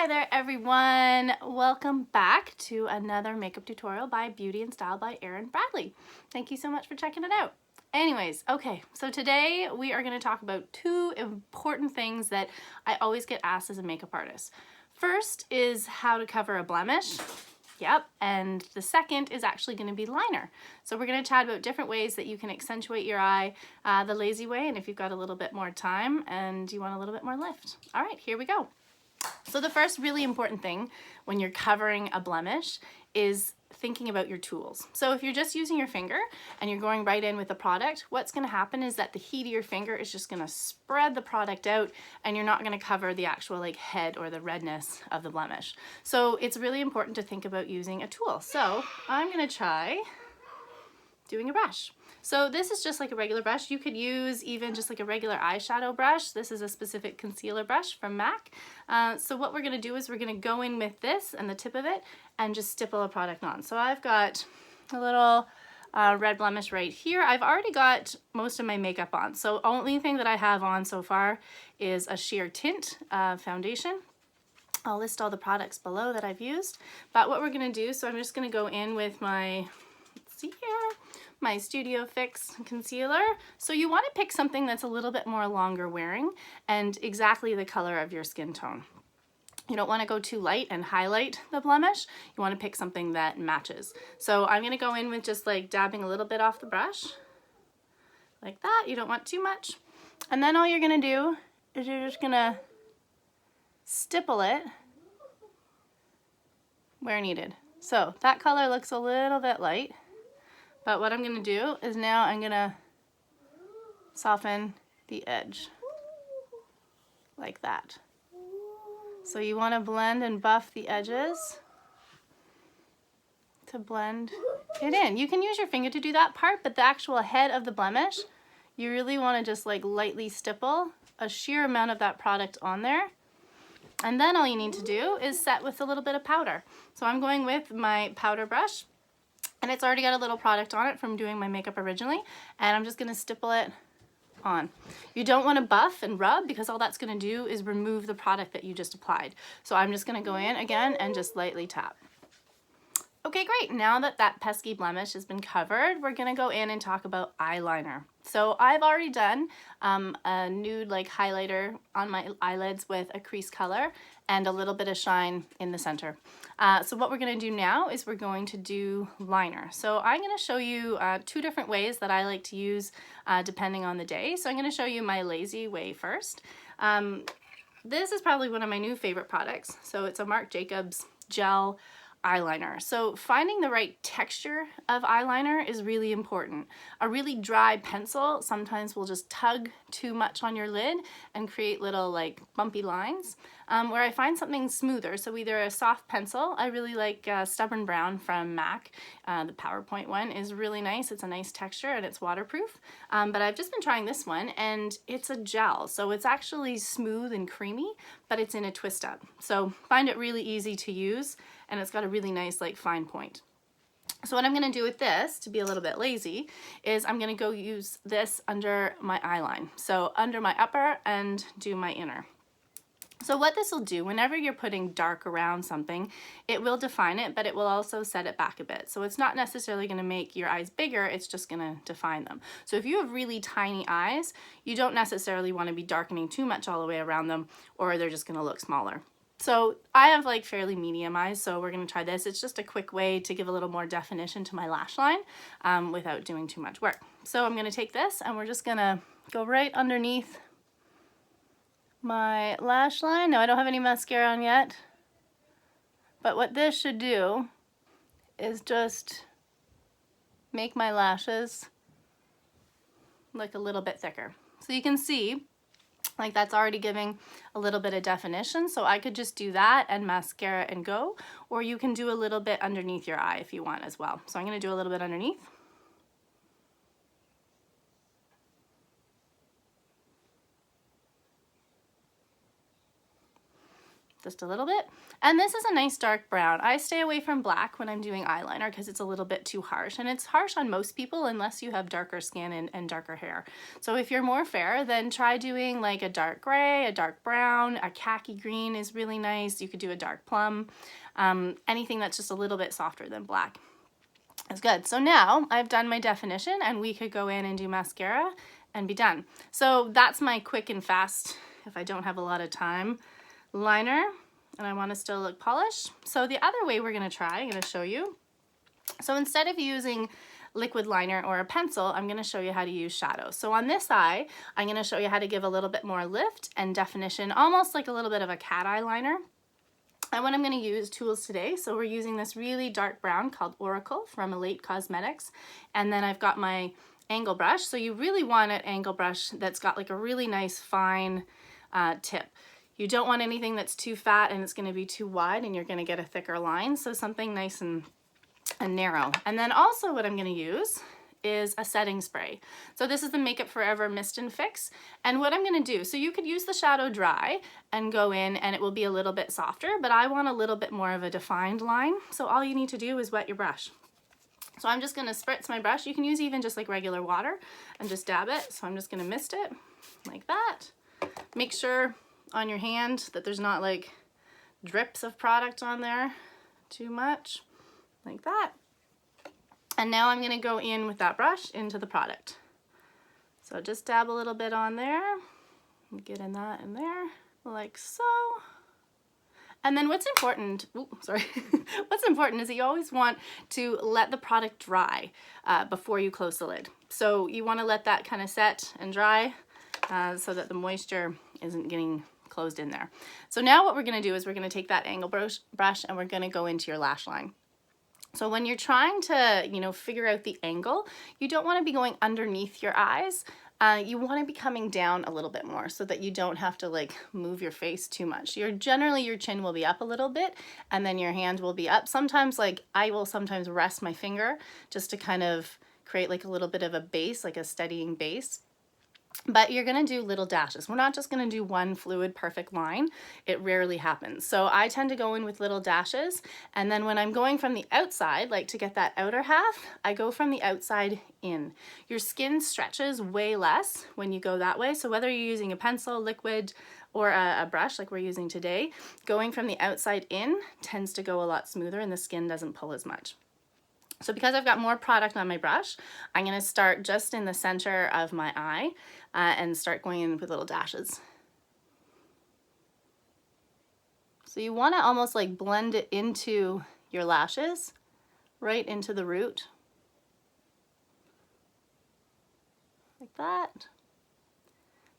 Hi there everyone, welcome back to another makeup tutorial by Beauty and Style by Erin Bradley. Thank you so much for checking it out. Anyways, okay, so today we are going to talk about two important things that I always get asked as a makeup artist. First is how to cover a blemish. Yep, and the second is actually going to be liner. So we're going to chat about different ways that you can accentuate your eye the lazy way, and if you've got a little bit more time and you want a little bit more lift. All right, here we go. So the first really important thing when you're covering a blemish is thinking about your tools. So if you're just using your finger and you're going right in with the product, what's going to happen is that the heat of your finger is just going to spread the product out and you're not going to cover the actual like head or the redness of the blemish. So it's really important to think about using a tool. So I'm going to try doing a brush. So this is just like a regular brush. You could use even just like a regular eyeshadow brush. This is a specific concealer brush from Mac. So what we're going to do is we're going to go in with this and the tip of it and just stipple a product on. So I've got a little red blemish right here. I've already got most of my makeup on. So only thing that I have on so far is a sheer tint foundation. I'll list all the products below that I've used. But what we're going to do, so I'm just going to go in with my, let's see here, my Studio Fix concealer. So you want to pick something that's a little bit more longer wearing and exactly the color of your skin tone. You don't want to go too light and highlight the blemish. You want to pick something that matches. So I'm going to go in with just like dabbing a little bit off the brush like that. You don't want too much. And then all you're going to do is you're just going to stipple it where needed. So that color looks a little bit light. But what I'm going to do is now I'm going to soften the edge like that. So you want to blend and buff the edges to blend it in. You can use your finger to do that part, but the actual head of the blemish, you really want to just like lightly stipple a sheer amount of that product on there. And then all you need to do is set with a little bit of powder. So I'm going with my powder brush. And it's already got a little product on it from doing my makeup originally, and I'm just going to stipple it on. You don't want to buff and rub because all that's going to do is remove the product that you just applied. So I'm just going to go in again and just lightly tap. Okay, great. Now that that pesky blemish has been covered, we're going to go in and talk about eyeliner. So I've already done a nude like highlighter on my eyelids with a crease color and a little bit of shine in the center. So what we're going to do now is we're going to do liner. So I'm going to show you two different ways that I like to use depending on the day. So I'm going to show you my lazy way first. This is probably one of my new favorite products. So it's a Marc Jacobs gel eyeliner. So finding the right texture of eyeliner is really important. A really dry pencil sometimes will just tug too much on your lid and create little like bumpy lines. Where I find something smoother, so either a soft pencil, I really like Stubborn Brown from Mac. The PowerPoint one is really nice. It's a nice texture and it's waterproof. But I've just been trying this one and it's a gel. So it's actually smooth and creamy, but it's in a twist up. So find it really easy to use and it's got a really nice like fine point. So what I'm going to do with this, to be a little bit lazy, is I'm going to go use this under my eyeline. So under my upper and do my inner. So what this will do, whenever you're putting dark around something, it will define it, but it will also set it back a bit. So it's not necessarily going to make your eyes bigger, it's just going to define them. So if you have really tiny eyes, you don't necessarily want to be darkening too much all the way around them, or they're just going to look smaller. So I have like fairly medium eyes, so we're going to try this. It's just a quick way to give a little more definition to my lash line without doing too much work. So I'm going to take this and we're just going to go right underneath my lash line. No, I don't have any mascara on yet, but what this should do is just make my lashes look a little bit thicker. So you can see like that's already giving a little bit of definition. So I could just do that and mascara and go, or you can do a little bit underneath your eye if you want as well. So I'm going to do a little bit underneath. just a little bit. And this is a nice dark brown. I stay away from black when I'm doing eyeliner because it's a little bit too harsh, and it's harsh on most people unless you have darker skin and darker hair. So if you're more fair, then try doing like a dark gray, a dark brown, a khaki green is really nice. You could do a dark plum, anything that's just a little bit softer than black is good. So now I've done my definition and we could go in and do mascara and be done. So that's my quick and fast, if I don't have a lot of time, liner and I want to still look polished. So the other way we're going to try, I'm going to show you. So instead of using liquid liner or a pencil, I'm going to show you how to use shadow. So on this eye, I'm going to show you how to give a little bit more lift and definition, almost like a little bit of a cat eye liner. And what I'm going to use tools today, so we're using this really dark brown called Oracle from Elate Cosmetics, and then I've got my angle brush. So you really want an angle brush that's got like a really nice fine tip. You don't want anything that's too fat and it's going to be too wide and you're going to get a thicker line. So something nice and narrow. And then also what I'm going to use is a setting spray. So this is the Makeup Forever Mist and Fix. And what I'm going to do, so you could use the shadow dry and go in and it will be a little bit softer, but I want a little bit more of a defined line. So all you need to do is wet your brush. So I'm just going to spritz my brush. You can use even just like regular water and just dab it. So I'm just going to mist it like that. Make sure on your hand that there's not like drips of product on there too much, like that. And now I'm going to go in with that brush into the product. So just dab a little bit on there, getting that in there like so. And then what's important, what's important is that you always want to let the product dry before you close the lid. So you want to let that kind of set and dry so that the moisture isn't getting closed in there. So now what we're going to do is we're going to take that angle brush and we're going to go into your lash line. So when you're trying to, you know, figure out the angle, you don't want to be going underneath your eyes. You want to be coming down a little bit more so that you don't have to like move your face too much. Generally your chin will be up a little bit and then your hand will be up. Sometimes like I will sometimes rest my finger just to kind of create like a little bit of a base, like a steadying base. But you're going to do little dashes. We're not just going to do one fluid perfect line. It rarely happens. So I tend to go in with little dashes. And then when I'm going from the outside, like to get that outer half, I go from the outside in. Your skin stretches way less when you go that way. So whether you're using a pencil, liquid, or a brush like we're using today, going from the outside in tends to go a lot smoother and the skin doesn't pull as much. So because I've got more product on my brush, I'm going to start just in the center of my eye and start going in with little dashes. So you want to almost like blend it into your lashes, right into the root. Like that.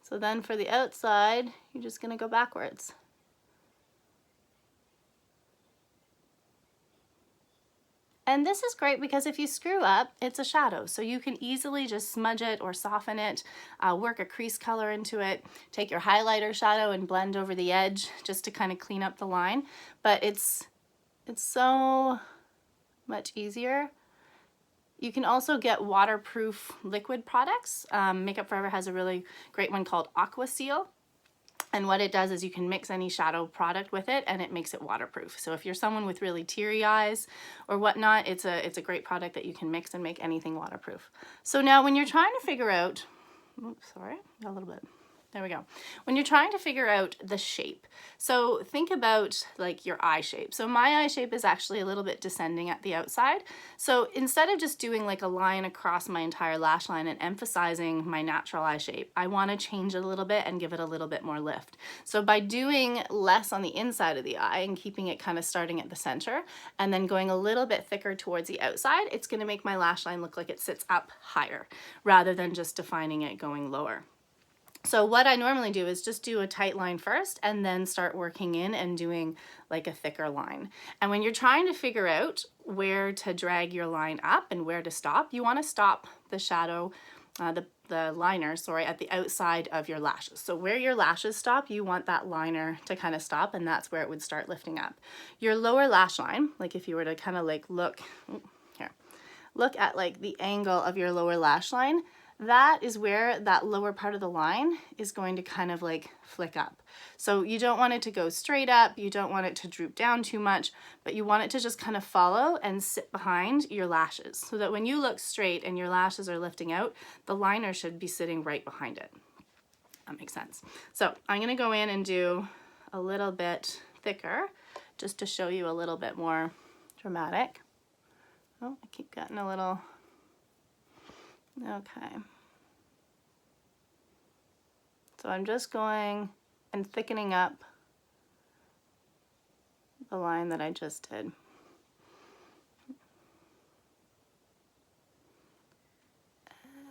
So then for the outside, you're just going to go backwards. And this is great because if you screw up, it's a shadow. So you can easily just smudge it or soften it, work a crease color into it, take your highlighter shadow and blend over the edge just to kind of clean up the line. But it's so much easier. You can also get waterproof liquid products. Makeup Forever has a really great one called CONCEAL. And what it does is you can mix any shadow product with it and it makes it waterproof. So if you're someone with really teary eyes or whatnot, it's a great product that you can mix and make anything waterproof. So now when you're trying to figure out, oops, sorry, a little bit. There we go. When you're trying to figure out the shape, so think about like your eye shape. So my eye shape is actually a little bit descending at the outside. So instead of just doing like a line across my entire lash line and emphasizing my natural eye shape, I want to change it a little bit and give it a little bit more lift. So by doing less on the inside of the eye and keeping it kind of starting at the center and then going a little bit thicker towards the outside, it's going to make my lash line look like it sits up higher rather than just defining it going lower. So what I normally do is just do a tight line first and then start working in and doing like a thicker line. And when you're trying to figure out where to drag your line up and where to stop, you want to stop the shadow, the liner, sorry, at the outside of your lashes. So where your lashes stop, you want that liner to kind of stop, and that's where it would start lifting up. Your lower lash line, like if you were to kind of like look at like the angle of your lower lash line, that is where that lower part of the line is going to kind of like flick up. So you don't want it to go straight up, you don't want it to droop down too much, but you want it to just kind of follow and sit behind your lashes so that when you look straight and your lashes are lifting out, the liner should be sitting right behind it. That makes sense. So I'm gonna go in and do a little bit thicker just to show you a little bit more dramatic. Oh, I keep getting a little, okay. So I'm just going and thickening up the line that I just did.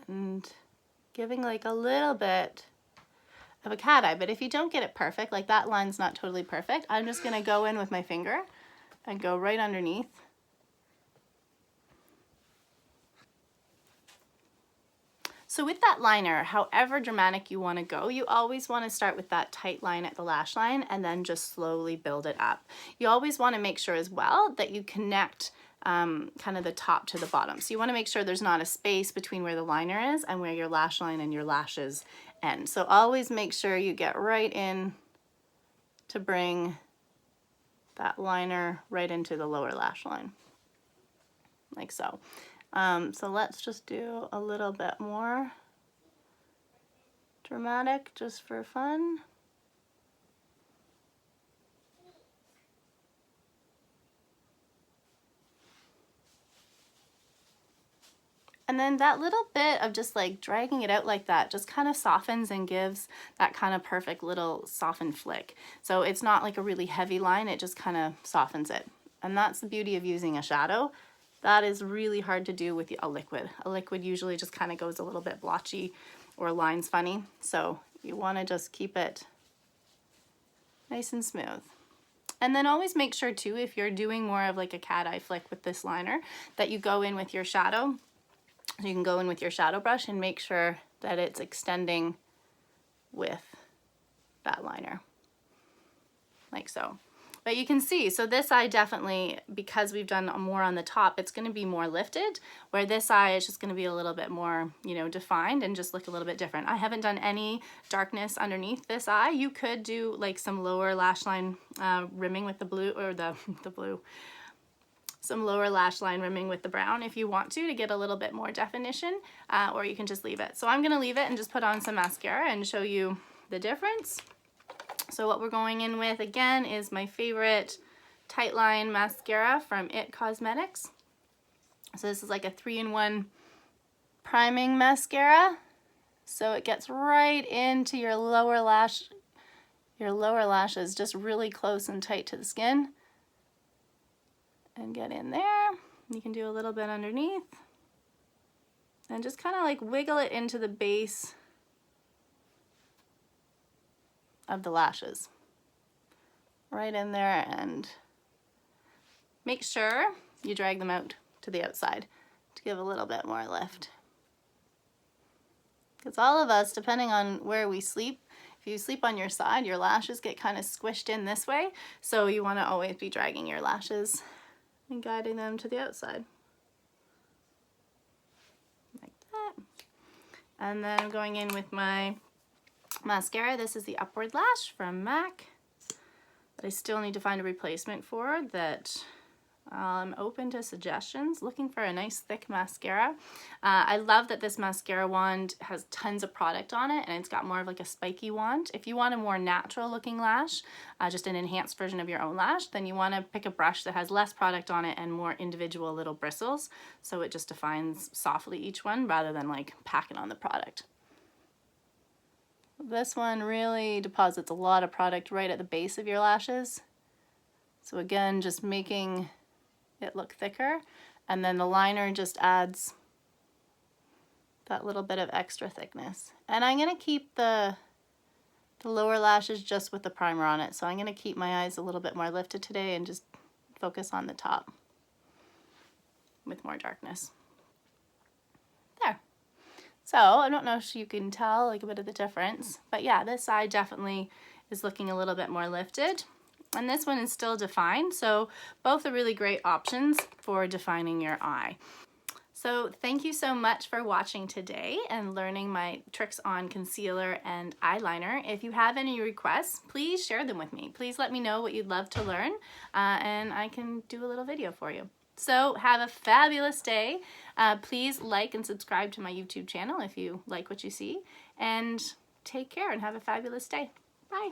And giving like a little bit of a cat eye, but if you don't get it perfect, like that line's not totally perfect, I'm just gonna go in with my finger and go right underneath. So with that liner, however dramatic you want to go, you always want to start with that tight line at the lash line and then just slowly build it up. You always want to make sure as well that you connect kind of the top to the bottom. So you want to make sure there's not a space between where the liner is and where your lash line and your lashes end. So always make sure you get right in to bring that liner right into the lower lash line, like so. So let's just do a little bit more dramatic just for fun. And then that little bit of just like dragging it out like that just kind of softens and gives that kind of perfect little softened flick. So it's not like a really heavy line, it just kind of softens it. And that's the beauty of using a shadow. That is really hard to do with a liquid. A liquid usually just kind of goes a little bit blotchy or lines funny. So you want to just keep it nice and smooth. And then always make sure too, if you're doing more of like a cat eye flick with this liner, that you go in with your shadow. So you can go in with your shadow brush and make sure that it's extending with that liner, like so. But you can see, so this eye definitely, because we've done more on the top, it's going to be more lifted, where this eye is just going to be a little bit more, you know, defined and just look a little bit different. I haven't done any darkness underneath this eye. You could do like some lower lash line rimming with the blue, or the blue, some lower lash line rimming with the brown if you want to get a little bit more definition, or you can just leave it. So I'm going to leave it and just put on some mascara and show you the difference. So what we're going in with again is my favorite Tightline mascara from It Cosmetics. So this is like a 3-in-1 priming mascara. So it gets right into your lower lashes just really close and tight to the skin. And get in there. You can do a little bit underneath. And just kind of like wiggle it into the base of the lashes, right in there, and make sure you drag them out to the outside to give a little bit more lift. Because all of us, depending on where we sleep, if you sleep on your side, your lashes get kind of squished in this way, so you want to always be dragging your lashes and guiding them to the outside, like that. And then I'm going in with my mascara. This is the Upward Lash from MAC that I still need to find a replacement for, that I'm open to suggestions, looking for a nice thick mascara. I love that this mascara wand has tons of product on it, and it's got more of like a spiky wand. If you want a more natural looking lash, just an enhanced version of your own lash, then you want to pick a brush that has less product on it and more individual little bristles, so it just defines softly each one rather than like packing on the product. This one really deposits a lot of product right at the base of your lashes. So again, just making it look thicker, and then the liner just adds that little bit of extra thickness. And I'm going to keep the lower lashes just with the primer on it. So I'm going to keep my eyes a little bit more lifted today and just focus on the top with more darkness. There. So I don't know if you can tell like a bit of the difference, but yeah, this side definitely is looking a little bit more lifted. And this one is still defined, so both are really great options for defining your eye. So thank you so much for watching today and learning my tricks on concealer and eyeliner. If you have any requests, please share them with me. Please let me know what you'd love to learn and I can do a little video for you. So have a fabulous day. Please like and subscribe to my YouTube channel if you like what you see, and take care and have a fabulous day. Bye.